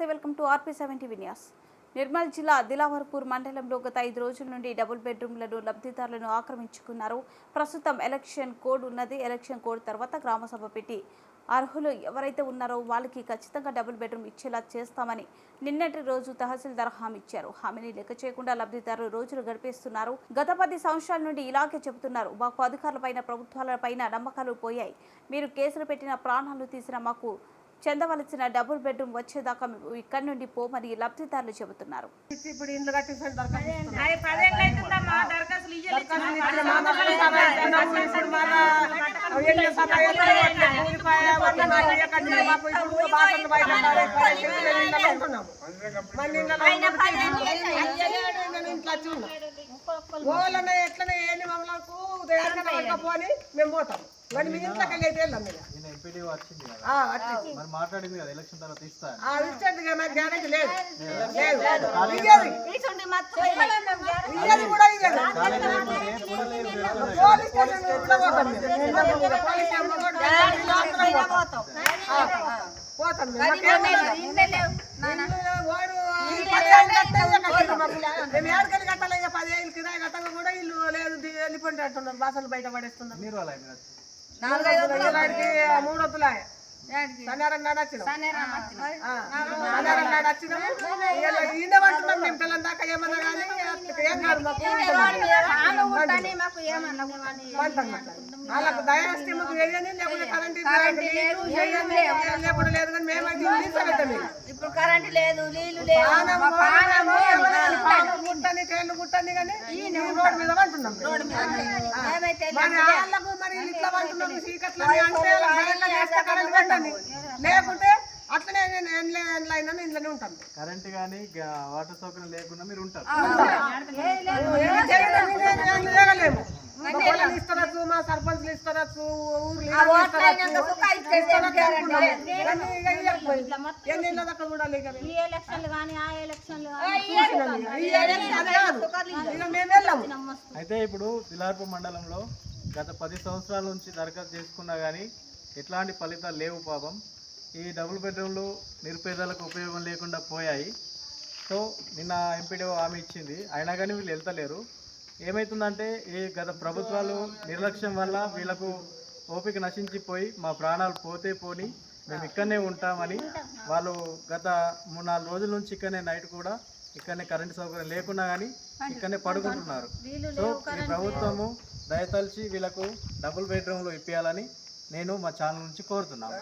Welcome to RP7 TV news. Nirmal జిల్లా దిలావర్పూర్ మండలంలో గత 5 రోజుల నుండి డబుల్ బెడ్రూమ్లను లబ్ధిదారులను ఆక్రమించుకున్నారు. ప్రస్తుతం ఎలక్షన్ కోడ్ ఉన్నది. ఎలక్షన్ కోడ్ తర్వాత గ్రామ సభ పెట్టి అర్హులు ఎవరైతే ఉన్నారో వాళ్ళకి ఖచ్చితంగా డబుల్ బెడ్రూమ్ ఇచ్చేలా చేస్తామని నిన్నటి రోజు తహసీల్దార్ హామీ ఇచ్చారు. హామీని లెక్క చేయకుండా లబ్ధిదారులు రోజులు గడిపేస్తున్నారు. గత 10 సంవత్సరాల నుండి ఇలాగే చెబుతున్నారు. మాకు అధికారులపైన ప్రభుత్వాలపైన నమ్మకాలు పోయాయి. మీరు కేసులు పెట్టిన ప్రాణాలు తీసిన మాకు చెందవలసిన డబుల్ బెడ్రూమ్ వచ్చేదాకా ఇక్కడి నుండి పోమని లబ్ధిదారులు చెబుతున్నారు. ఇప్పుడు ఇండ్లు కట్టించండి ఓళ్ళనే ఎట్లనే ఏంటి మమ్మల్ని ఉదయాన్నే పోని మేము పోతాం. మరి మీ ఇంట్లోకి వెళ్ళి అయితే వెళ్ళాం. మాట్లాడింది కదా ఎలక్షన్ తర్వాత ఇస్తా ఇచ్చేది నాకు గ్యారెంటీ లేదు. ఇయ్యేది కూడా ఇయ్యేది. పోలీస్ స్టేషన్ కూడా పోతాం. పోతాం మేము ఏడుకెళ్ళి కట్టాలి. 10 ఏళ్ళు కిరాయి కట్టగా కూడా ఇల్లు లేదు, వెళ్ళిపోయి అంటున్నారు. బాసలు బయట పడేస్తున్నారు. 3 వద్దులా సన్నారం నాడు వచ్చినాము. ఈయనమంటున్నాం మేము పిల్లల దాకా ఏమన్నా కానీ ఏం కాదు. వాళ్ళకు దయాస్తిమకు వేయని లేకపోతే కరెంట్ లేకుండా లేదు కానీ మేమైతే ఇప్పుడు కరెంట్ లేదు, నీళ్లు గుట్టని తేళ్లు గుట్టని కానీ రోడ్డు మీద అంటున్నాం. వాళ్ళకు మరి ఇట్లా అంటున్నాం చీకట్లు అంటే కరెంట్ పెట్టండి, లేకుంటే అట్లనే అయినా ఇంట్లోనే ఉంటాం. కరెంట్ కానీ వాటర్ సౌకర్యం లేకుండా మీరు ఉంటారు. చేయలేము. ఇస్తరచ్చు, మా సర్పంచ్లు ఇస్తరచ్చు, ఊర్లు అయితే ఇప్పుడు దిలావర్పూర్ మండలంలో గత 10 సంవత్సరాల నుంచి దరఖాస్తు చేసుకున్నా కానీ ఎట్లాంటి ఫలితాలు లేవు. పాపం ఈ డబుల్ బెడ్రూమ్లు నిరుపేదలకు ఉపయోగం లేకుండా పోయాయి. సో నిన్న ఎంపీడీఓ హామీ ఇచ్చింది, అయినా కానీ వీళ్ళు వెళ్తలేరు. ఏమవుతుందంటే ఈ గత ప్రభుత్వాలు నిర్లక్ష్యం వల్ల వీళ్ళకు ఓపిక నశించిపోయి మా ప్రాణాలు పోతే పోని మేము ఇక్కడనే ఉంటామని వాళ్ళు గత 3-4 రోజుల నుంచి ఇక్కడనే నైట్ కూడా ఇక్కడనే కరెంటు సౌకర్యం లేకుండా కానీ ఇక్కడనే పడుకుంటున్నారు. సో ఈ ప్రభుత్వము దయతలిచి వీళ్ళకు డబుల్ బెడ్రూమ్లు ఇప్పించాలని నేను మా ఛానల్ నుంచి కోరుతున్నాను.